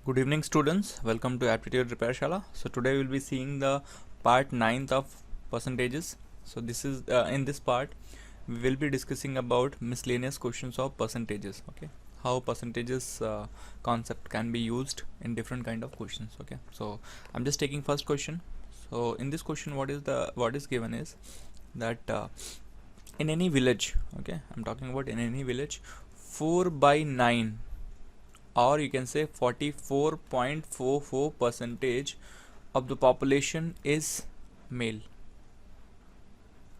Good evening students, welcome to Aptitude Repair Shala. So today we'll be seeing the part 9th of percentages. So this is in this part we will be discussing about miscellaneous questions of percentages. Okay, how percentages concept can be used in different kind of questions. Okay, so I'm just taking first question. So in this question what is given is that in any village, okay, I'm talking about in any village, 4 by 9, or you can say 44.44 percentage of the population is male,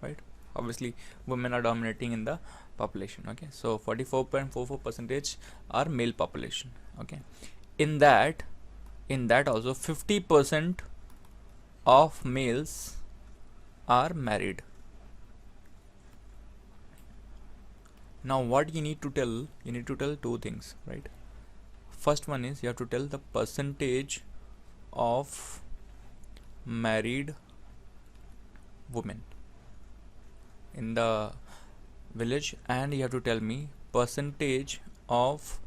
right? Obviously women are dominating in the population. Okay, so 44.44 percentage are male population. Okay, in that also 50% of males are married. Now what you need to tell, two things, right? First one is you have to tell the percentage of married women in the village, and you have to tell me percentage of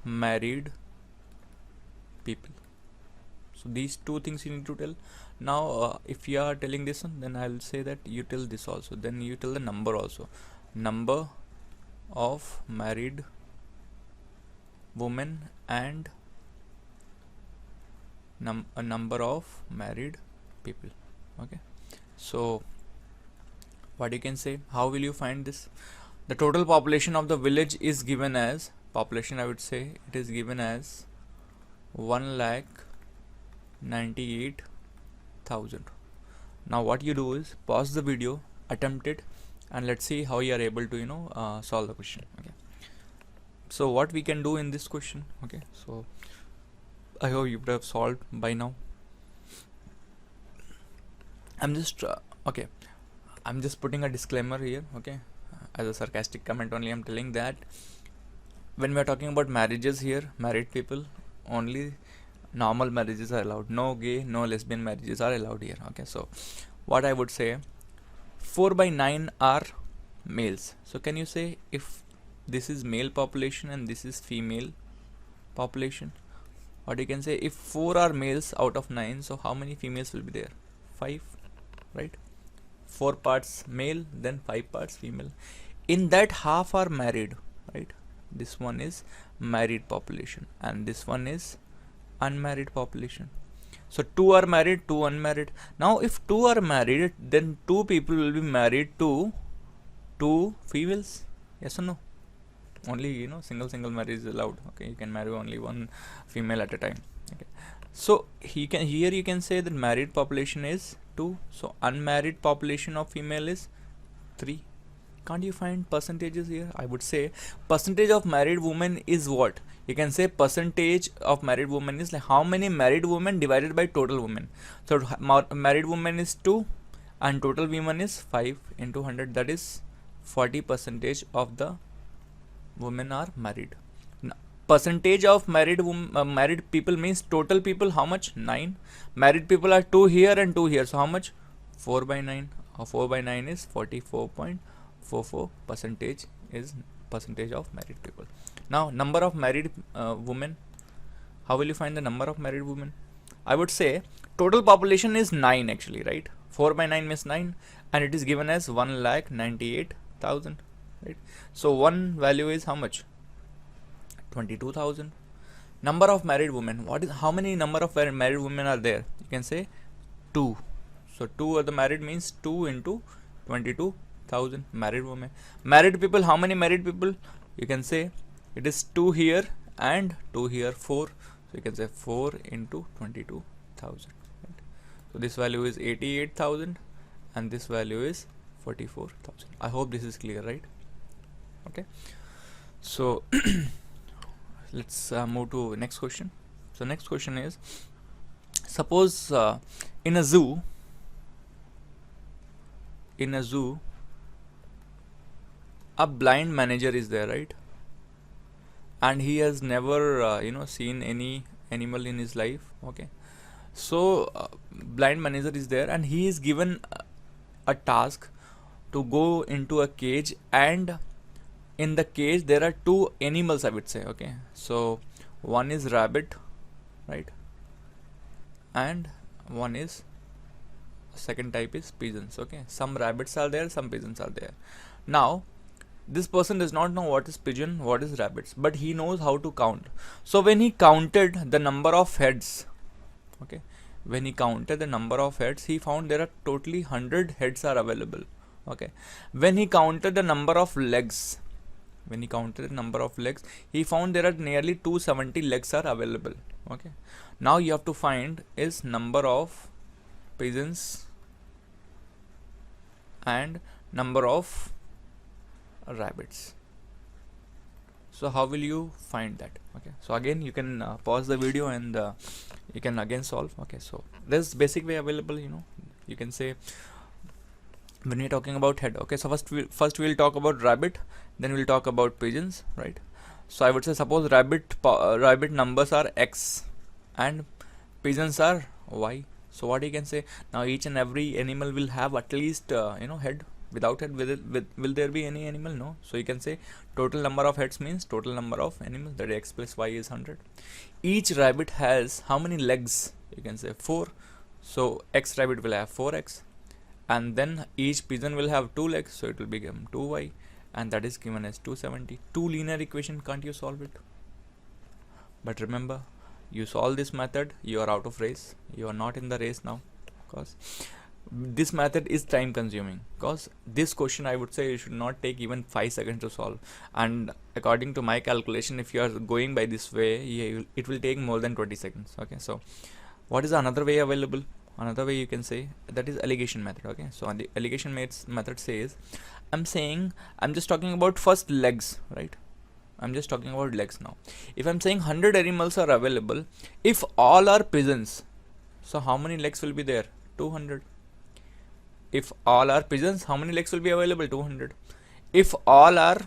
married people. So these two things you need to tell. Now if you are telling this one, then I'll say that you tell this also, then you tell the number also, number of married women and a number of married people. Okay, so what you can say, how will you find this? The total population of the village is given as population, I would say it is given as 1,98,000. Now what you do is pause the video, attempt it, and let's see how you are able to solve the question. Okay, so what we can do in this question, okay, so I hope you would have solved by now. I'm just okay, I'm just putting a disclaimer here. Okay, as a sarcastic comment only, I'm telling that when we are talking about marriages here, married people only, normal marriages are allowed, no gay, no lesbian marriages are allowed here. Okay, so what I would say, 4 by 9 are males. So can you say if this is male population and this is female population? Or you can say if 4 are males out of 9, so how many females will be there? 5, right? 4 parts male, then 5 parts female. In that, half are married, right? This one is married population and this one is unmarried population. So 2 are married, 2 unmarried. Now if 2 are married, then 2 people will be married to 2 females. Yes or no? Only single marriage is allowed. Okay, you can marry only one female at a time. Okay, so here you can say that married population is 2, so unmarried population of female is 3. Can't you find percentages here? I would say percentage of married women is what? You can say percentage of married women is like how many married women divided by total women. So married women is 2 and total women is 5 into 100, that is 40% of the women are married. Now, percentage of married married people means total people how much? 9. Married people are 2 here and 2 here, so how much? 4 by 9. 4 by 9 is 44.44 percentage is percentage of married people. Now number of married women, how will you find the number of married women? I would say total population is 9 actually, right? 4 by 9 means 9 and it is given as 1,98,000, right? So one value is how much? 22,000. Number of married women, what is, how many number of married women are there? You can say 2. So 2 of the married means 2 into 22,000 married women. Married people, how many married people? You can say it is 2 here and 2 here, 4. So you can say 4 into 22,000, right? So this value is 88,000 and this value is 44,000. I hope this is clear, right? Okay, so let's move to next question. So next question is, suppose in a zoo a blind manager is there, right? And he has never seen any animal in his life. Okay, so blind manager is there and he is given a task to go into a cage, and in the cage there are two animals, I would say. Okay, so one is rabbit, right? And one is, second type is pigeons. Okay, some rabbits are there, some pigeons are there. Now this person does not know what is pigeon, what is rabbits, but he knows how to count. So when he counted the number of heads, okay, when he counted the number of heads, he found there are totally 100 heads are available. Okay, when he counted the number of legs, when he counted the number of legs, he found there are nearly 270 legs are available. Okay, now you have to find is number of pigeons and number of rabbits. So how will you find that? Okay, so again you can pause the video and you can again solve. Okay, so there's basic way available, you know. You can say when we're talking about head. Okay, so first we'll talk about rabbit, then we'll talk about pigeons, right? So I would say suppose rabbit numbers are x and pigeons are y. So what you can say, now each and every animal will have at least head. Without head, will there be any animal? No. So you can say total number of heads means total number of animals, that x plus y is 100. Each rabbit has how many legs? You can say 4. So x rabbit will have 4x, and then each pigeon will have 2 legs, so it will become 2y, and that is given as 270. Two linear equation, can't you solve it? But remember, you solve this method, you are out of race. You are not in the race now, because this method is time consuming. Because this question, I would say, you should not take even 5 seconds to solve, and according to my calculation, if you are going by this way, it will take more than 20 seconds. Okay, so what is another way available? Another way you can say, that is alligation method. Okay, so the alligation method says, I'm just talking about first legs, right? I'm just talking about legs now. If I'm saying 100 animals are available, if all are pigeons, so how many legs will be there? 200. If all are pigeons, how many legs will be available? 200. If all are,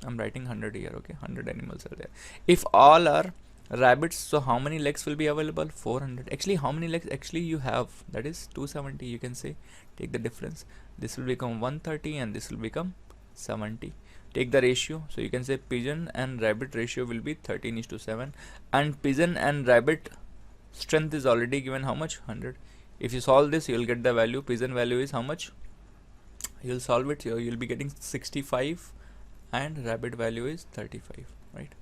I'm writing 100 here, okay, 100 animals are there. If all are rabbits, so how many legs will be available? 400. Actually, how many legs actually you have? That is 270. You can say, take the difference. This will become 130 and this will become 70. Take the ratio. So you can say pigeon and rabbit ratio will be 13:7, and pigeon and rabbit strength is already given how much? 100. If you solve this, you will get the value. Pigeon value is how much? You'll solve it, you'll be getting 65, and rabbit value is 35, right?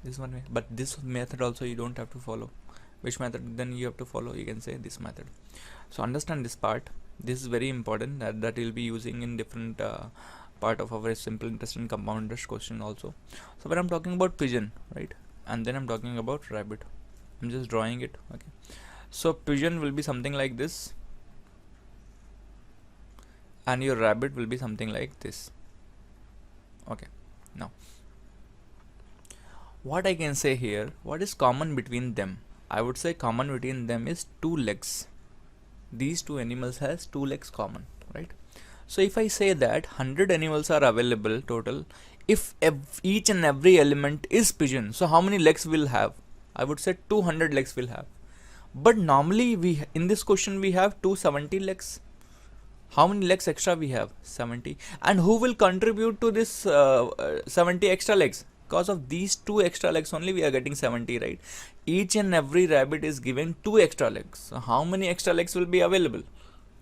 This one way. But this method also you don't have to follow. Which method then you have to follow? You can say this method. So understand this part. This is very important, that you'll be using in different part of our simple interest and compound interest question also. So when I'm talking about pigeon, right, and then I'm talking about rabbit, I'm just drawing it. Okay, so pigeon will be something like this, and your rabbit will be something like this. Okay, now what I can say here, what is common between them? I would say common between them is 2 legs. These two animals has 2 legs common, right? So if I say that 100 animals are available total, if each and every element is pigeon, so how many legs will have? I would say 200 legs will have. But normally in this question we have 270 legs. How many legs extra we have? 70. And who will contribute to this 70 extra legs? Because of these 2 extra legs only we are getting 70, right? Each and every rabbit is given 2 extra legs. So how many extra legs will be available?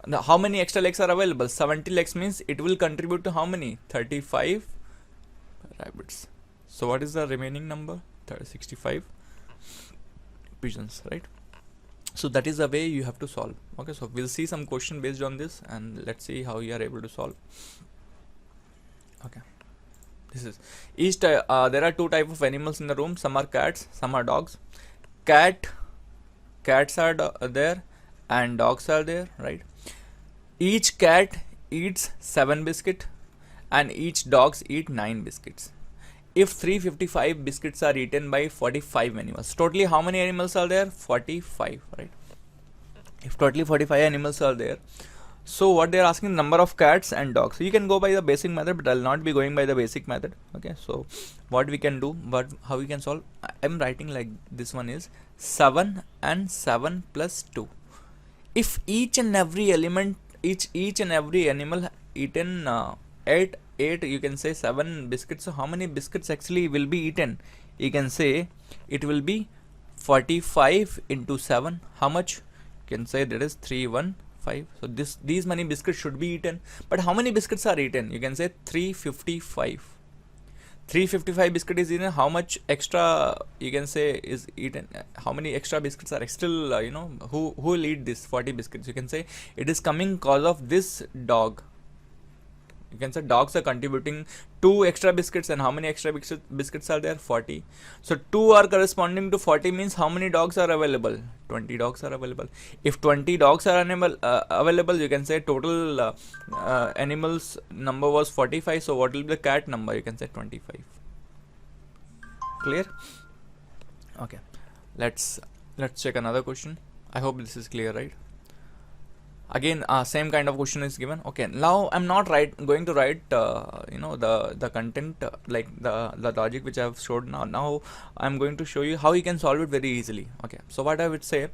Now, how many extra legs are available? 70 legs means it will contribute to how many? 35 rabbits. So what is the remaining number? 65 pigeons, right? So that is the way you have to solve. Okay, so we'll see some question based on this, and let's see how you are able to solve. Okay, this is there are 2 types of animals in the room. Some are cats, some are dogs. Cats are there and dogs are there, right? Each cat eats 7 biscuits and each dogs eat 9 biscuits. If 355 biscuits are eaten by 45 animals, totally how many animals are there? 45, right? If totally 45 animals are there, so what they are asking, number of cats and dogs. So you can go by the basic method, but I'll not be going by the basic method. Okay, so what we can do, how we can solve, I'm writing like this one is 7 and 7 plus 2. If each and every element, each and every animal eaten 8, you can say 7 biscuits. So how many biscuits actually will be eaten? You can say it will be 45 into 7, how much? You can say that is 315. So these many biscuits should be eaten, but how many biscuits are eaten? You can say 355. 355 biscuit is eaten. How much extra, you can say, is eaten? How many extra biscuits are still, who will eat this 40 biscuits? You can say it is coming cause of this dog. You can say dogs are contributing 2 extra biscuits, and how many extra biscuits are there? 40. So 2 are corresponding to 40 means how many dogs are available? 20 dogs are available. If 20 dogs are available, you can say total animals number was 45. So what will be the cat number? You can say 25. Clear? Okay. Let's check another question. I hope this is clear, right? Again, same kind of question is given. Okay, now I'm not going to write the content, like the logic which I have showed. Now I'm going to show you how you can solve it very easily. Okay, so what I would say,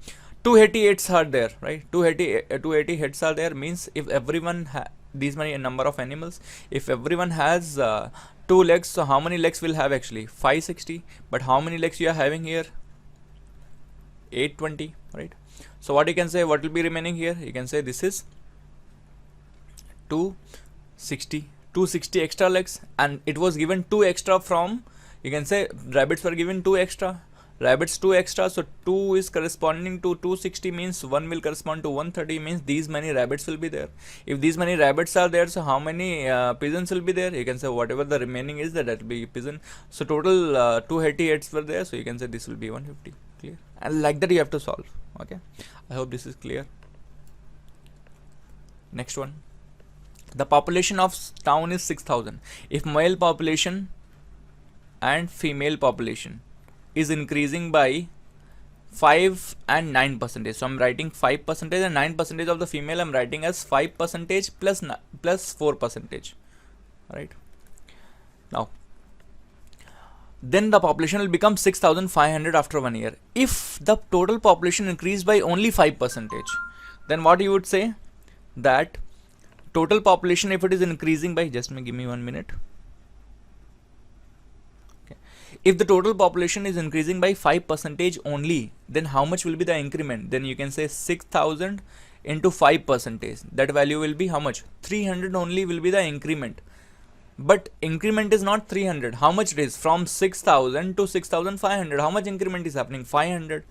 280 heads are there, right? 280 heads are there means if everyone these many number of animals, if everyone has 2 legs, so how many legs will have actually? 560. But how many legs you are having here? 820, right? So what you can say, what will be remaining here? You can say this is 260 extra legs, and it was given 2 extra from, you can say rabbits were given 2 extra, rabbits 2 extra. So 2 is corresponding to 260 means 1 will correspond to 130 means these many rabbits will be there. If these many rabbits are there, so how many pigeons will be there? You can say whatever the remaining is, that will be pigeon. So total 280 heads were there, so you can say this will be 150. Clear? And like that you have to solve. Okay, I hope this is clear. Next one, the population of town is 6,000. If male population and female population is increasing by 5 and 9%, so I'm writing 5% and 9% of the female I'm writing as 5% plus 4%, right? Now then the population will become 6,500 after 1 year. If the total population increased by only 5%, then what you would say, that total population, if it is increasing by, give me 1 minute. Okay. If the total population is increasing by 5% only, then how much will be the increment? Then you can say 6,000 into 5%. That value will be how much? 300 only will be the increment. But increment is not 300. How much it is? From 6,000 to 6,500. How much increment is happening? 500.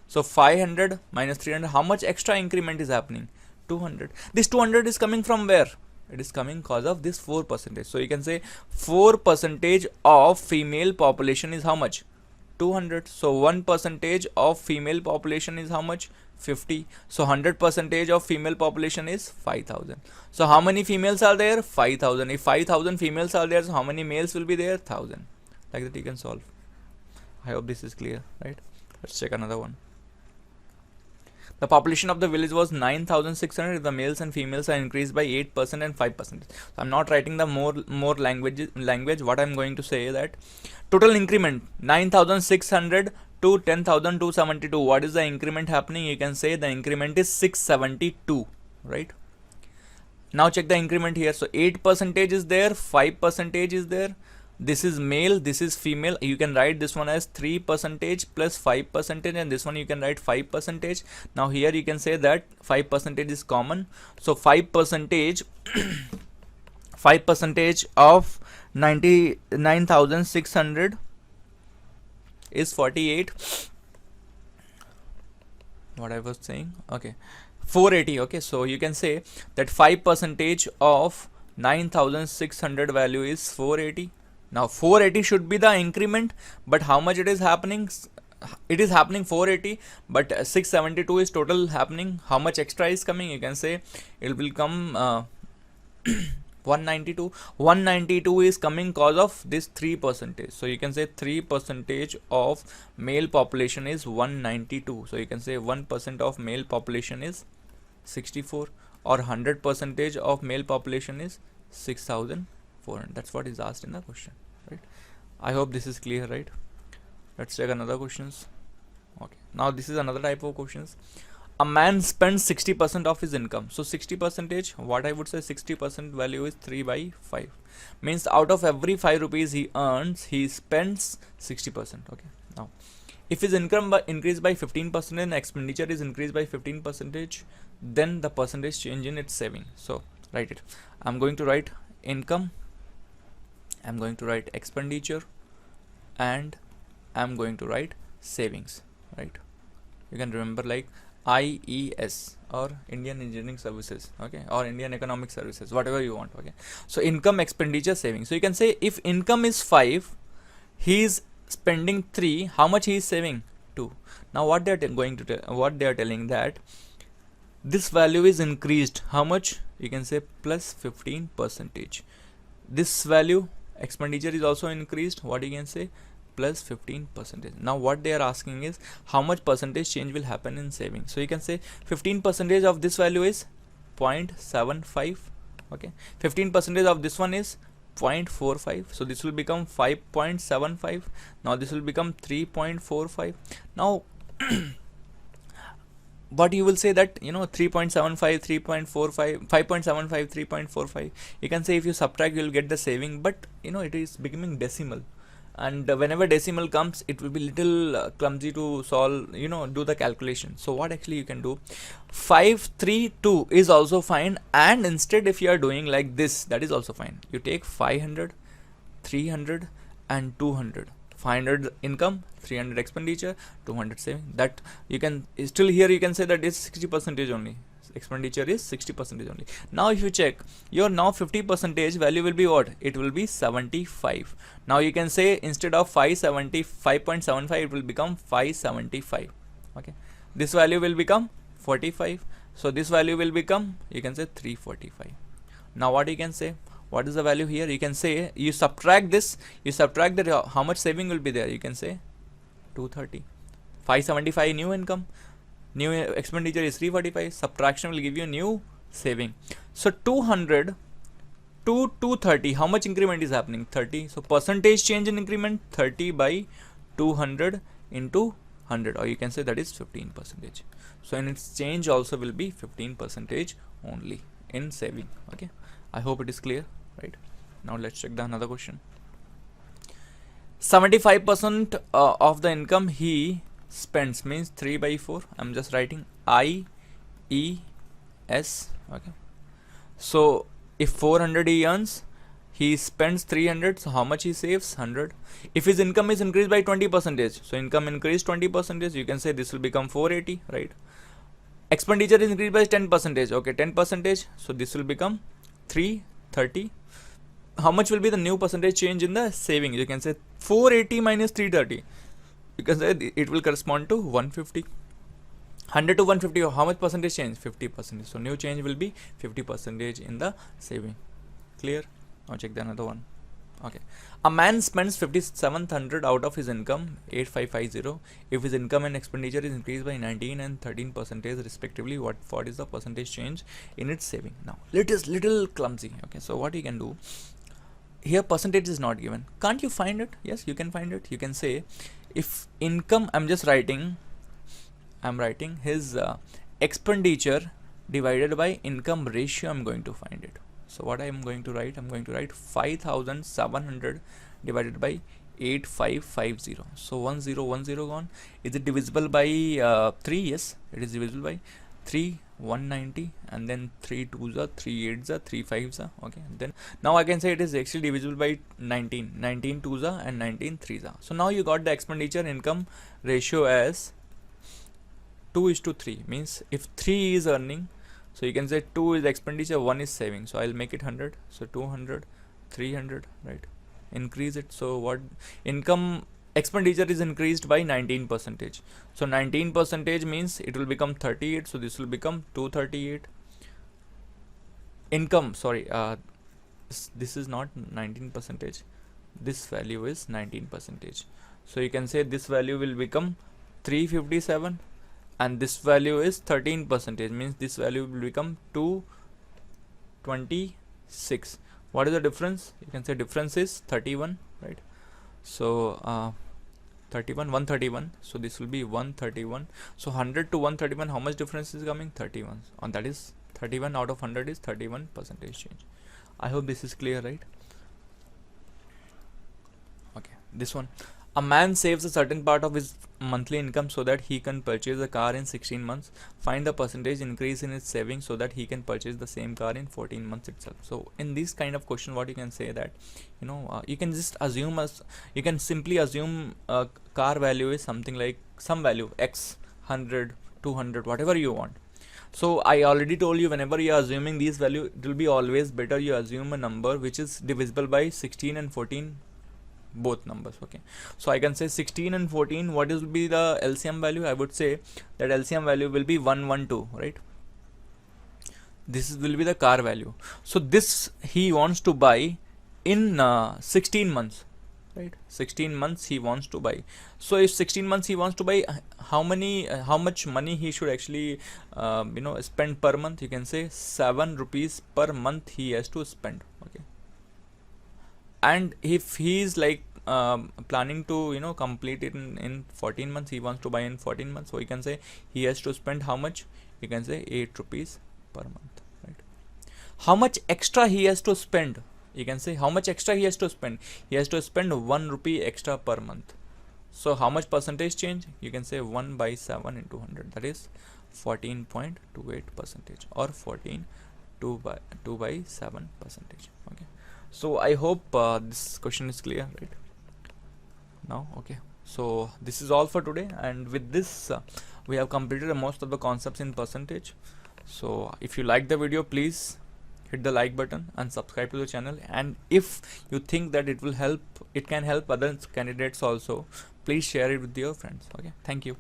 So 500 minus 300. How much extra increment is happening? 200. This 200 is coming from where? It is coming cause of this 4%. So you can say 4% of female population is how much? 200. So 1% of female population is how much? 50. So 100% of female population is 5,000. So how many females are there? 5,000. If 5,000 females are there, so how many males will be there? 1,000. Like that you can solve. I hope this is clear, right? Let's check another one. The population of the village was 9,600. If the males and females are increased by 8% and 5%. So I'm not writing the more language. What I'm going to say is that total increment 9,600 to 10,272. What is the increment happening? You can say the increment is 672, right? Now check the increment here. So 8% is there, 5% is there. This is male, this is female. You can write this one as 3% plus 5%, and this one you can write 5%. Now here you can say that 5% is common. So 5% 5% of 99,600 is 48. What I was saying, okay, 480. Okay, so you can say that 5% of 9,600 value is 480. Now 480 should be the increment, but how much it is happening? It is happening 480, but 672 is total happening. How much extra is coming? You can say it will come 192. 192 is coming cause of this 3%. So you can say 3% of male population is 192. So you can say 1% of male population is 64, or 100% of male population is 6,400. That's what is asked in the question, right? I hope this is clear, right? Let's check another questions. Okay, now this is another type of questions. A man spends 60% of his income. So 60%, what I would say, 60% value is 3 by 5. Means out of every 5 rupees he earns, he spends 60%. Okay, now if his income increased by 15% and expenditure is increased by 15%, then the percentage change in its saving. So write it. I'm going to write income, I'm going to write expenditure, and I'm going to write savings, right? You can remember like IES or Indian Engineering Services, okay, or Indian Economic Services, whatever you want, okay. So income, expenditure, savings. So you can say if income is 5, he is spending 3, how much he is saving? 2. Now what they are going to tell, what they are telling that this value is increased, how much? You can say plus 15%. This value, expenditure, is also increased, what you can say? Plus 15%. Now what they are asking is how much percentage change will happen in saving. So you can say 15% of this value is 0.75, okay. 15% of this one is 0.45, so this will become 5.75. now this will become 3.45. now but you will say that 3.75, 3.45, 5.75, 3.45, you can say if you subtract you will get the saving, but it is becoming decimal, and whenever decimal comes it will be little clumsy to solve, do the calculation. So what actually you can do, 532 is also fine, and instead if you are doing like this, that is also fine. You take 500, 300 and 200. 500 income, 300 expenditure, 200 saving. That you can still, here you can say that is 60% only, expenditure is 60% only. Now if you check your now 50% value will be what? It will be 75. Now you can say instead of 5.75 it will become 575, okay. This value will become 45, so this value will become, you can say, 345. Now what you can say, what is the value here? You can say you subtract this, you subtract that, how much saving will be there? You can say 230. 575 new income, new expenditure is 345, subtraction will give you new saving. So 200 to 230, how much increment is happening? 30. So percentage change in increment, 30 by 200 into 100, or you can say that is 15%. So in its change also will be 15% only in saving, okay. I hope it is clear, right? Now let's check the another question. 75% of the income he spends, means 3 by 4. I'm just writing IES, okay. So if 400 he earns, he spends 300, so how much he saves? 100. If his income is increased by 20%, so income increased 20%, you can say this will become 480, right? Expenditure is increased by 10%, okay, 10%, so this will become 330. How much will be the new percentage change in the saving? You can say 480 minus 330, because it will correspond to 150. 100 to 150, how much percentage change? 50%. So new change will be 50% in the saving. Clear? Now check the another one. Okay, a man spends 5700 out of his income, 8550. If his income and expenditure is increased by 19 and 13% respectively, what is the percentage change in its saving? Now it is little clumsy, okay. So what you can do here, percentage is not given. Can't you find it? Yes, you can find it. You can say if income, I'm writing his expenditure divided by income ratio, I'm going to find it. So what I am going to write, I'm going to write 5700 divided by 8550. So 1010 gone. Is it divisible by 3? Yes, it is divisible by 3. 190, and then 3 2s are 3 8s are 3 5s are, okay. Then now I can say it is actually divisible by 19. 19 2s are and 19 3s are. So now you got the expenditure income ratio as 2:3, means if 3 is earning, so you can say 2 is expenditure, 1 is saving. So I'll make it 100. So 200, 300, right? Increase it. So what income expenditure is increased by 19%. So 19% means it will become 38. So this will become 238. Income, sorry, this is not 19%. This value is 19%. So you can say this value will become 357. And this value is 13%, means this value will become 226. What is the difference? You can say difference is 31, right? So 131. So this will be 131. So 100 to 131, how much difference is coming? 31. And that is 31 out of 100 is 31% change. I hope this is clear, right? Okay, this one. A man saves a certain part of his monthly income so that he can purchase a car in 16 months. Find the percentage increase in his savings so that he can purchase the same car in 14 months itself. So in this kind of question, what you can say that, you can just assume you can simply assume a car value is something like some value x, 100, 200, whatever you want. So I already told you, whenever you are assuming these value, it will be always better you assume a number which is divisible by 16 and 14, both numbers. Okay, so I can say 16 and 14, what will be the LCM value? I would say that LCM value will be 112, right? This will be the car value. So this he wants to buy in 16 months, right? 16 months he wants to buy. So if 16 months he wants to buy, how much money he should actually spend per month? You can say 7 rupees per month he has to spend. Okay, and if he is like planning to complete it in 14 months, he wants to buy in 14 months, so you can say he has to spend how much? You can say 8 rupees per month, right? How much extra he has to spend? You can say how much extra he has to spend. He has to spend 1 rupee extra per month. So how much percentage change? You can say 1 by 7 into 100, that is 14.28% or 14 2 by 7%. Okay, so I hope this question is clear right now. Okay, so this is all for today, and with this we have completed most of the concepts in percentage. So if you like the video, please hit the like button and subscribe to the channel, and if you think that it can help other candidates also, please share it with your friends. Okay, thank you.